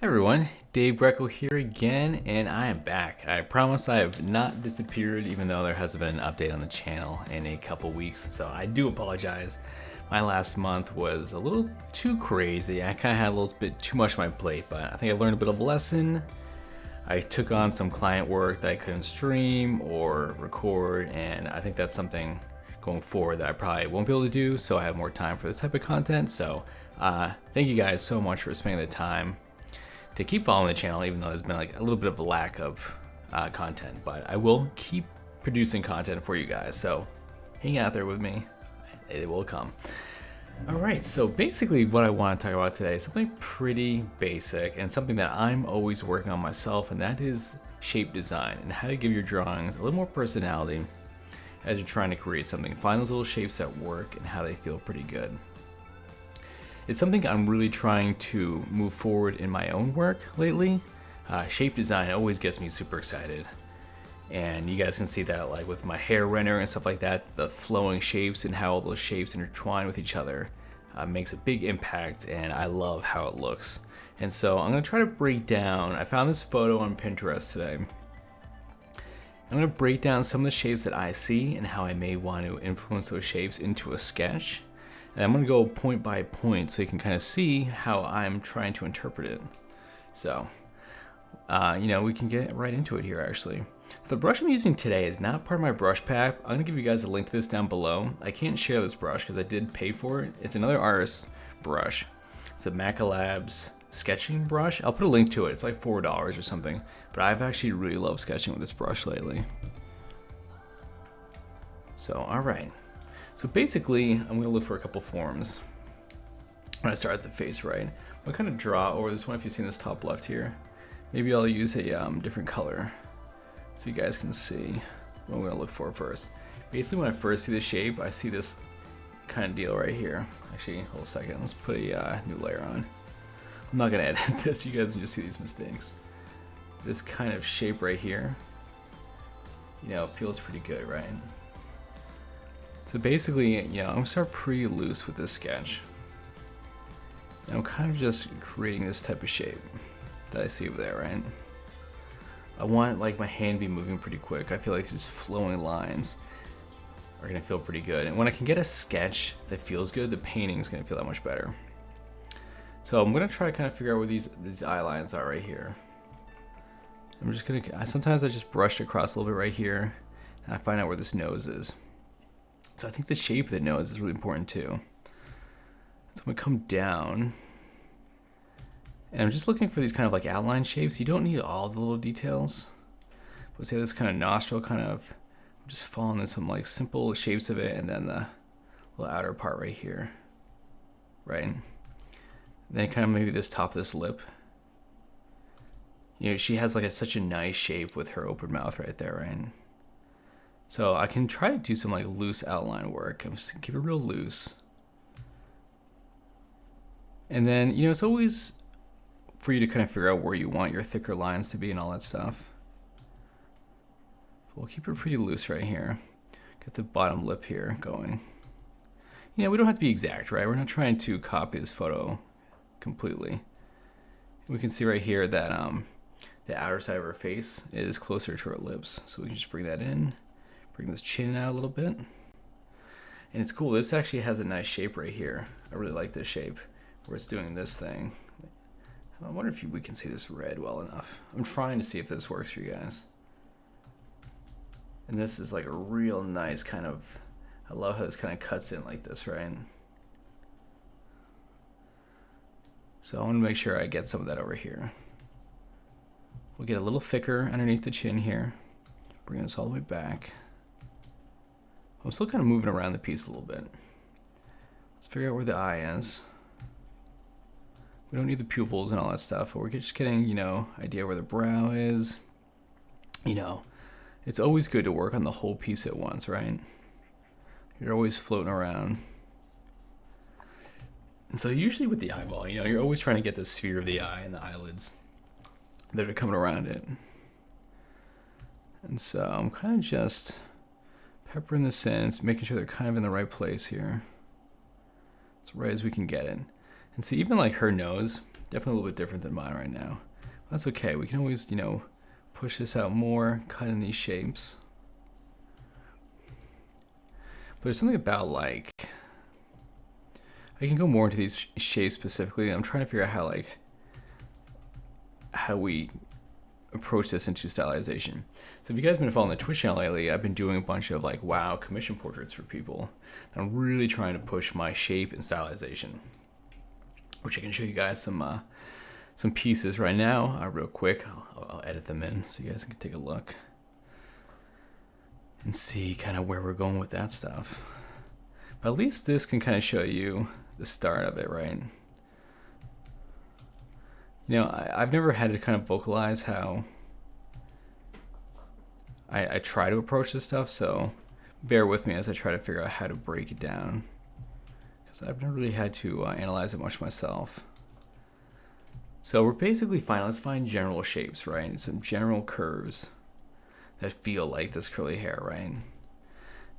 Hey everyone, Dave Greco here again, and I am back. I promise I have not disappeared, even though there hasn't been an update on the channel in a couple weeks, so I do apologize. My last month was a little too crazy. I kind of had a little bit too much on my plate, but I think I learned a bit of a lesson. I took on some client work that I couldn't stream or record, and I think that's something going forward that I probably won't be able to do, so I have more time for this type of content. So thank you guys so much for spending the time to keep following the channel, even though there's been like a little bit of a lack of content, but I will keep producing content for you guys. So hang out there with me, it will come. All right, so basically what I want to talk about today is something pretty basic and something that I'm always working on myself, and that is shape design and how to give your drawings a little more personality as you're trying to create something. Find those little shapes that work and how they feel pretty good. It's something I'm really trying to move forward in my own work lately. Shape design always gets me super excited. And you guys can see that like with my hair render and stuff like that, the flowing shapes and how all those shapes intertwine with each other makes a big impact, and I love how it looks. And so I'm gonna try to break down, I found this photo on Pinterest today. I'm gonna break down some of the shapes that I see and how I may want to influence those shapes into a sketch. And I'm gonna go point by point so you can kind of see how I'm trying to interpret it. So, we can get right into it here actually. So the brush I'm using today is not part of my brush pack. I'm gonna give you guys a link to this down below. I can't share this brush because I did pay for it. It's another artist brush. It's a Macalabs sketching brush. I'll put a link to it. It's like $4 or something. But I've actually really loved sketching with this brush lately. So, all right. So basically, I'm gonna look for a couple forms. I'm gonna start at the face, right? I'm gonna kind of draw over this one. If you've seen this top left here, maybe I'll use a different color so you guys can see what I'm gonna look for first. Basically, when I first see the shape, I see this kind of deal right here. Actually, hold a second. Let's put a new layer on. I'm not gonna edit this. You guys can just see these mistakes. This kind of shape right here, feels pretty good, right? So basically, I'm gonna start pretty loose with this sketch. And I'm kind of just creating this type of shape that I see over there, right? I want like my hand to be moving pretty quick. I feel like these flowing lines are gonna feel pretty good. And when I can get a sketch that feels good, the painting is gonna feel that much better. So I'm gonna try to kind of figure out where these eye lines are right here. I'm just gonna, sometimes I just brush across a little bit right here, and I find out where this nose is. So I think the shape of the nose is really important too. So I'm gonna come down, and I'm just looking for these kind of like outline shapes. You don't need all the little details. But say this kind of nostril I'm just following in some like simple shapes of it, and then the little outer part right here, right? And then kind of maybe this top of this lip. She has like such a nice shape with her open mouth right there, right? So I can try to do some like loose outline work. I'm just gonna keep it real loose. And then, it's always for you to kind of figure out where you want your thicker lines to be and all that stuff. We'll keep it pretty loose right here. Get the bottom lip here going. We don't have to be exact, right? We're not trying to copy this photo completely. We can see right here that the outer side of her face is closer to her lips. So we can just bring that in. Bring this chin out a little bit. And it's cool, this actually has a nice shape right here. I really like this shape, where it's doing this thing. I wonder if we can see this red well enough. I'm trying to see if this works for you guys. And this is like a real nice kind of, I love how this kind of cuts in like this, right? So I want to make sure I get some of that over here. We'll get a little thicker underneath the chin here. Bring this all the way back. I'm still kind of moving around the piece a little bit. Let's figure out where the eye is. We don't need the pupils and all that stuff, but we're just getting, idea where the brow is. It's always good to work on the whole piece at once, right? You're always floating around. And so usually with the eyeball, you're always trying to get the sphere of the eye and the eyelids that are coming around it. And so I'm kind of just peppering this in, making sure they're kind of in the right place here. As right as we can get it. And see, even like her nose, definitely a little bit different than mine right now. That's okay. We can always, push this out more, cut in these shapes. But there's something about like, I can go more into these shapes specifically. I'm trying to figure out how we approach this into stylization. So if you guys have been following the Twitch channel lately, I've been doing a bunch of like wow commission portraits for people. And I'm really trying to push my shape and stylization, which I can show you guys some pieces right now, real quick. I'll edit them in so you guys can take a look and see kind of where we're going with that stuff. But at least this can kind of show you the start of it, right? I've never had to kind of vocalize how I try to approach this stuff, so bear with me as I try to figure out how to break it down, because I've never really had to analyze it much myself. So we're basically let's find general shapes, right? Some general curves that feel like this curly hair, right?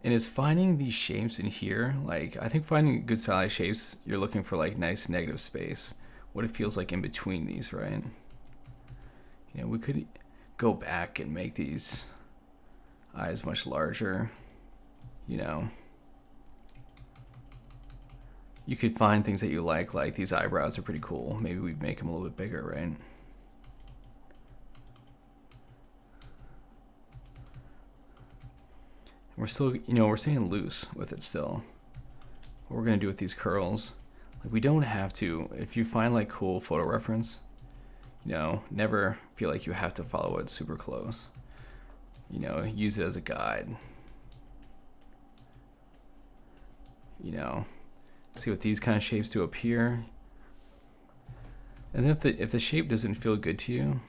And it's finding these shapes in here. Like, I think finding good stylized shapes, you're looking for like nice negative space, what it feels like in between these, right? We could go back and make these eyes much larger, You could find things that you like these eyebrows are pretty cool. Maybe we'd make them a little bit bigger, right? We're still, we're staying loose with it still. What we're gonna do with these curls, like we don't have to, if you find like cool photo reference, never feel like you have to follow it super close. Use it as a guide. See what these kind of shapes do up here. And then if the shape doesn't feel good to you,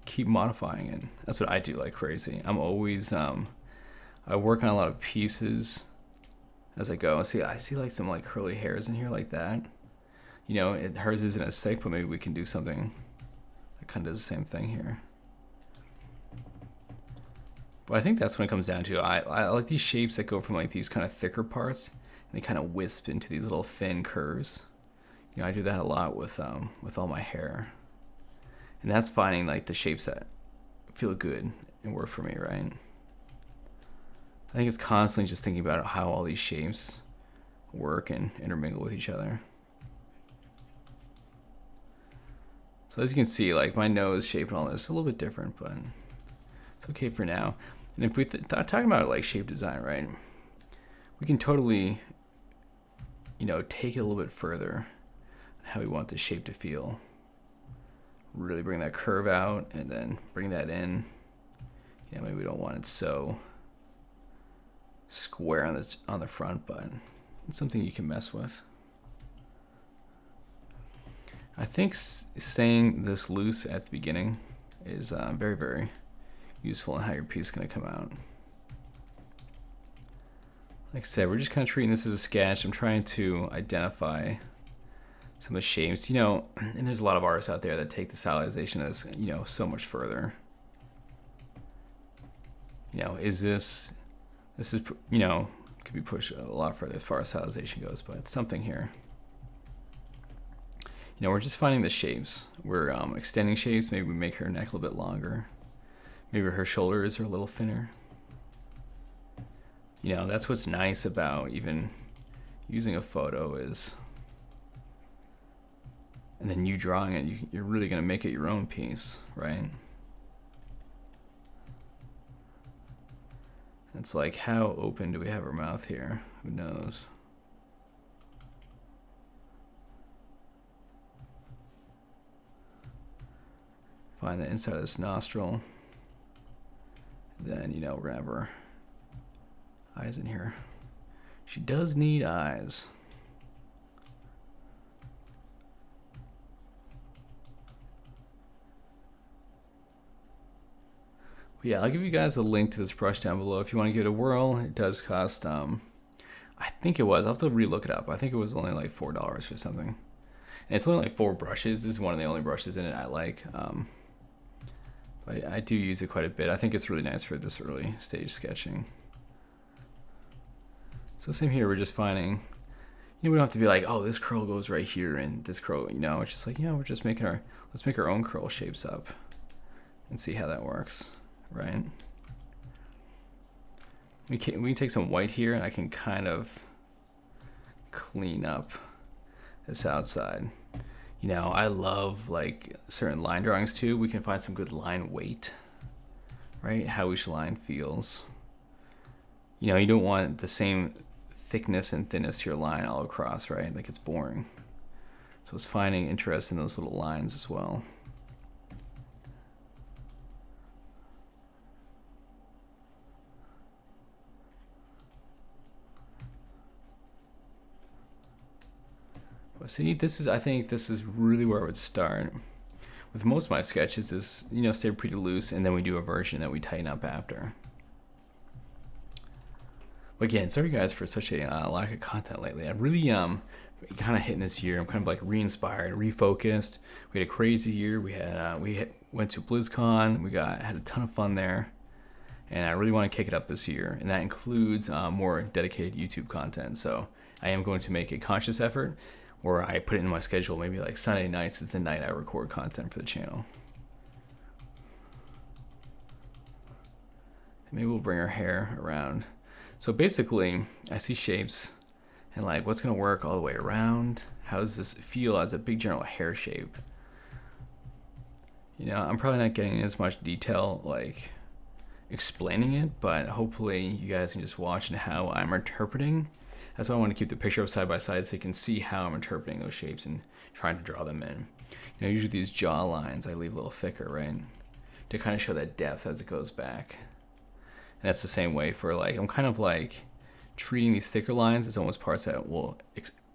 keep modifying it. That's what I do like crazy. I'm always, I work on a lot of pieces as I go. I see like some like curly hairs in here like that. Hers isn't as thick, but maybe we can do something that kind of does the same thing here. But I think that's when it comes down to, I like these shapes that go from like these kind of thicker parts and they kind of wisp into these little thin curves. I do that a lot with all my hair. And that's finding like the shapes that feel good and work for me, right? I think it's constantly just thinking about how all these shapes work and intermingle with each other. So as you can see, like my nose shape and all this is a little bit different, but it's okay for now. And if we talking about like shape design, right? We can totally, take it a little bit further, how we want the shape to feel. Really bring that curve out and then bring that in. Maybe we don't want it so square on the front, but it's something you can mess with. I think saying this loose at the beginning is very, very useful in how your piece is going to come out. Like I said, we're just kind of treating this as a sketch. I'm trying to identify some of the shapes, and there's a lot of artists out there that take the stylization as, so much further. This is, could be pushed a lot further as far as stylization goes, but it's something here. We're just finding the shapes. We're extending shapes. Maybe we make her neck a little bit longer. Maybe her shoulders are a little thinner. That's what's nice about even using a photo is, and then you drawing it, you're really going to make it your own piece, right? It's like, how open do we have our mouth here? Who knows? Find the inside of this nostril. Then, we're going to have our eyes in here. She does need eyes. But yeah, I'll give you guys a link to this brush down below if you want to give it a whirl. It does cost, I think it was, I'll have to relook it up. I think it was only like $4 or something. And it's only like 4 brushes. This is one of the only brushes in it I like. But I do use it quite a bit. I think it's really nice for this early stage sketching. So same here, we're just finding, You know, we don't have to be like, oh, this curl goes right here and this curl, you know, it's just like, yeah, we're just making let's make our own curl shapes up and see how that works, right? We can take some white here and I can kind of clean up this outside. You know, I love like certain line drawings too. We can find some good line weight, right? How each line feels. You know, you don't want the same thickness and thinness to your line all across, right? Like it's boring. So it's finding interest in those little lines as well. See, I think this is really where I would start. With most of my sketches is, you know, stay pretty loose and then we do a version that we tighten up after. But again, sorry guys for such a lack of content lately. I've really kind of hitting this year. I'm kind of like re-inspired, refocused. We had a crazy year. We went to BlizzCon. Had a ton of fun there. And I really want to kick it up this year. And that includes more dedicated YouTube content. So I am going to make a conscious effort where I put it in my schedule. Maybe like Sunday nights is the night I record content for the channel. Maybe we'll bring our hair around. So basically, I see shapes and like what's gonna work all the way around. How does this feel as a big general hair shape? You know, I'm probably not getting as much detail like explaining it, but hopefully you guys can just watch and how I'm interpreting. That's why I want to keep the picture up side by side so you can see how I'm interpreting those shapes and trying to draw them in. You know, usually these jaw lines I leave a little thicker, right? To kind of show that depth as it goes back. And that's the same way for like, I'm kind of like treating these thicker lines as almost parts that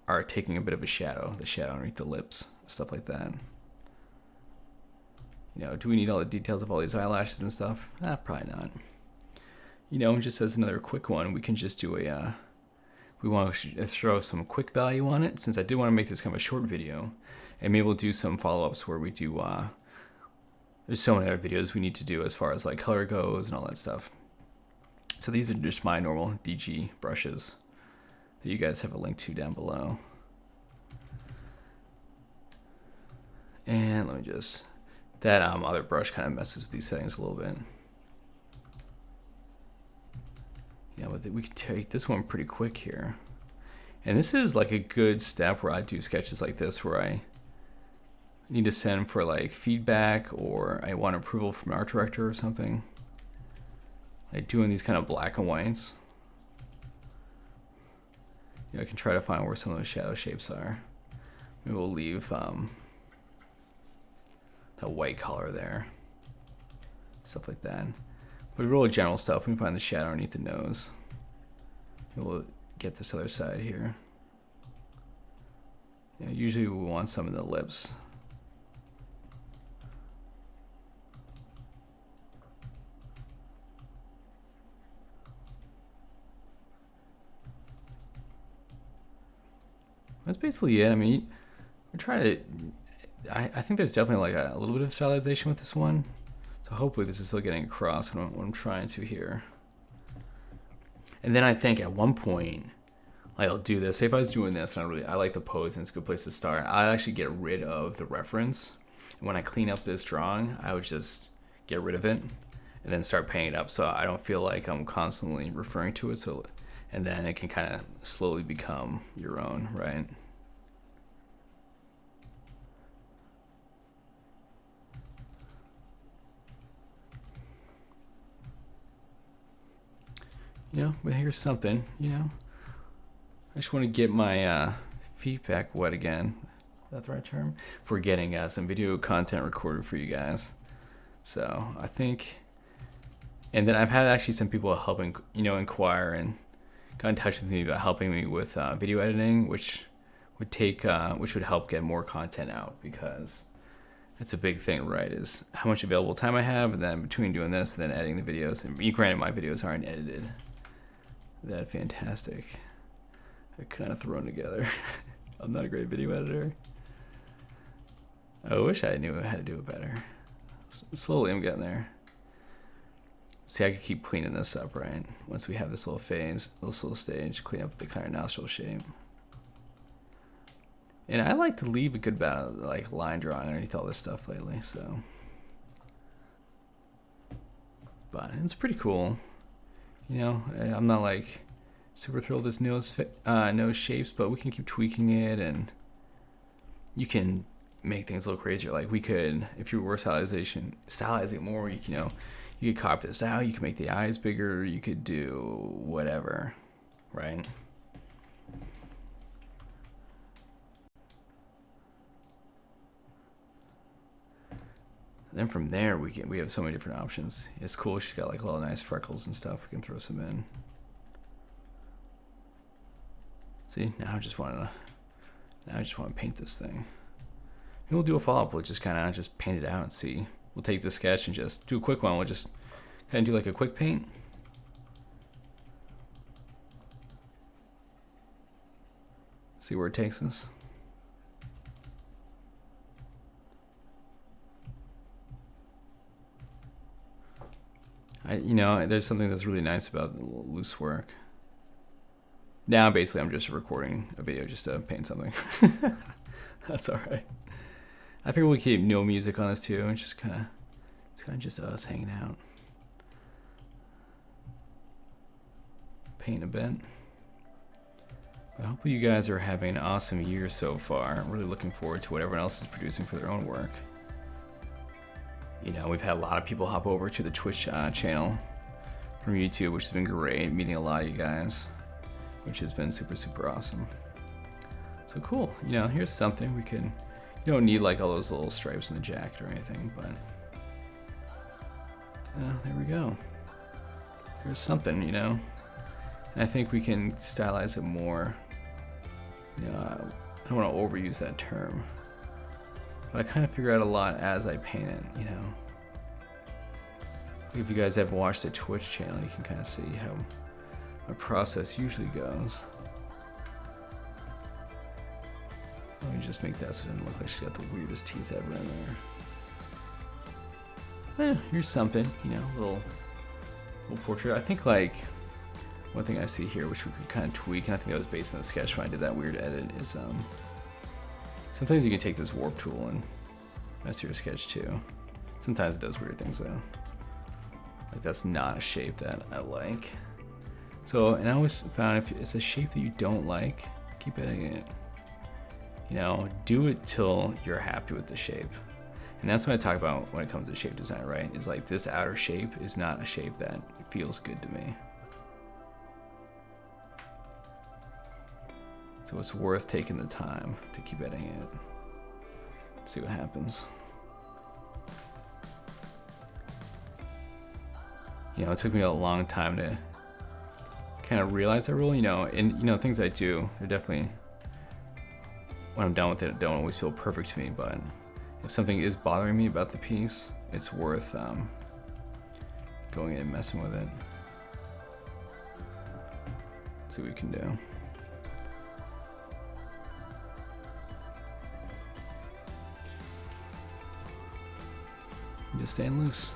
are taking a bit of a shadow, the shadow underneath the lips, stuff like that. You know, do we need all the details of all these eyelashes and stuff? Probably not. You know, just as another quick one, we can just do we want to throw some quick value on it, since I did want to make this kind of a short video, and maybe we'll do some follow-ups where we do, there's so many other videos we need to do as far as like color goes and all that stuff. So these are just my normal DG brushes that you guys have a link to down below. And let me just, that other brush kind of messes with these settings a little bit. Yeah, but we can take this one pretty quick here. And this is like a good step where I do sketches like this where I need to send for like feedback or I want approval from an art director or something. Like doing these kind of black and whites. You know, I can try to find where some of those shadow shapes are. Maybe we'll leave that white color there. Stuff like that. But really general stuff, we can find the shadow underneath the nose. We'll get this other side here. You know, usually we want some in the lips. That's basically it. I mean, we're trying to, I think there's definitely like a little bit of stylization with this one. So hopefully this is still getting across what I'm trying to here. And then I think at one point, like I'll do this. Say if I was doing this and I like the pose and it's a good place to start, I'd actually get rid of the reference. And when I clean up this drawing, I would just get rid of it and then start painting it up so I don't feel like I'm constantly referring to it. So, and then it can kind of slowly become your own, right? You know, but here's something, you know. I just want to get my feedback wet again. Is that the right term? For getting some video content recorded for you guys. So I think, and then I've had actually some people helping, you know, inquire and got in touch with me about helping me with video editing, which would help get more content out, because that's a big thing, right? Is how much available time I have, and then between doing this and then editing the videos. And granted, my videos aren't edited that fantastic. They're kind of thrown together. I'm not a great video editor. I wish I knew how to do it better. Slowly I'm getting there. See, I could keep cleaning this up, right? Once we have this little phase, this little stage, clean up the kind of nostril shape. And I like to leave a good amount of like line drawing underneath all this stuff lately, so. But it's pretty cool. You know, I'm not like super thrilled with this nose shapes, but we can keep tweaking it, and you can make things a little crazier. Like we could, if you were stylizing more, you know, you could copy this out, you can make the eyes bigger, you could do whatever, right? Then from there, we have so many different options. It's cool. She's got like little nice freckles and stuff. We can throw some in. See, now I just want to paint this thing. And we'll do a follow-up. We'll just kind of just paint it out and see. We'll take the sketch and just do a quick one. We'll just kind of do like a quick paint. See where it takes us. You know, there's something that's really nice about loose work. Now, basically, I'm just recording a video just to paint something. That's all right. I figure we keep no music on this too, and it's kind of just us hanging out, painting a bit. But I hope you guys are having an awesome year so far. I'm really looking forward to what everyone else is producing for their own work. You know, we've had a lot of people hop over to the Twitch channel from YouTube, which has been great, meeting a lot of you guys, which has been super, super awesome. So cool. You know, here's something we can, you don't need like all those little stripes in the jacket or anything, but there we go. Here's something, you know. And I think we can stylize it more. You know, I don't want to overuse that term. But I kind of figure out a lot as I paint it, you know. If you guys ever watched the Twitch channel, you can kind of see how my process usually goes. Let me just make that so it doesn't look like she's got the weirdest teeth ever in there. Here's something, you know, little portrait. I think like one thing I see here, which we could kind of tweak, and I think that was based on the sketch when I did that weird edit, is sometimes you can take this warp tool and mess your sketch too. Sometimes it does weird things though. Like that's not a shape that I like. So, and I always found if it's a shape that you don't like, keep editing it. You know, do it till you're happy with the shape. And that's what I talk about when it comes to shape design, right? Is like this outer shape is not a shape that feels good to me. So it's worth taking the time to keep editing it. Let's see what happens. You know, it took me a long time to kind of realize that rule, you know, and you know, things I do, they're definitely, when I'm done with it, don't always feel perfect to me, but if something is bothering me about the piece, it's worth going in and messing with it. See what we can do. Just staying loose.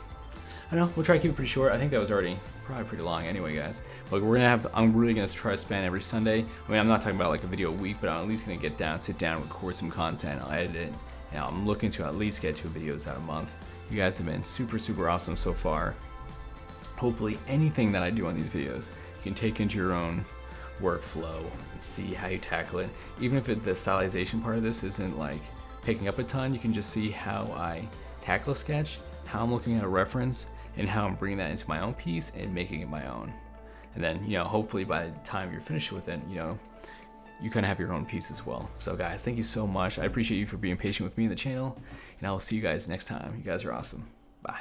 I don't know, we'll try to keep it pretty short. I think that was already probably pretty long anyway, guys. But I'm really gonna try to spend every Sunday. I mean, I'm not talking about like a video a week, but I'm at least gonna sit down, record some content, I'll edit it. And I'm looking to at least get 2 videos out a month. You guys have been super, super awesome so far. Hopefully anything that I do on these videos, you can take into your own workflow and see how you tackle it. Even if the stylization part of this isn't like picking up a ton, you can just see how I tackle a sketch, how I'm looking at a reference, and how I'm bringing that into my own piece and making it my own. And then, you know, hopefully by the time you're finished with it, you know, you kind of have your own piece as well. So guys, thank you so much. I appreciate you for being patient with me in the channel, and I will see you guys next time. You guys are awesome. Bye.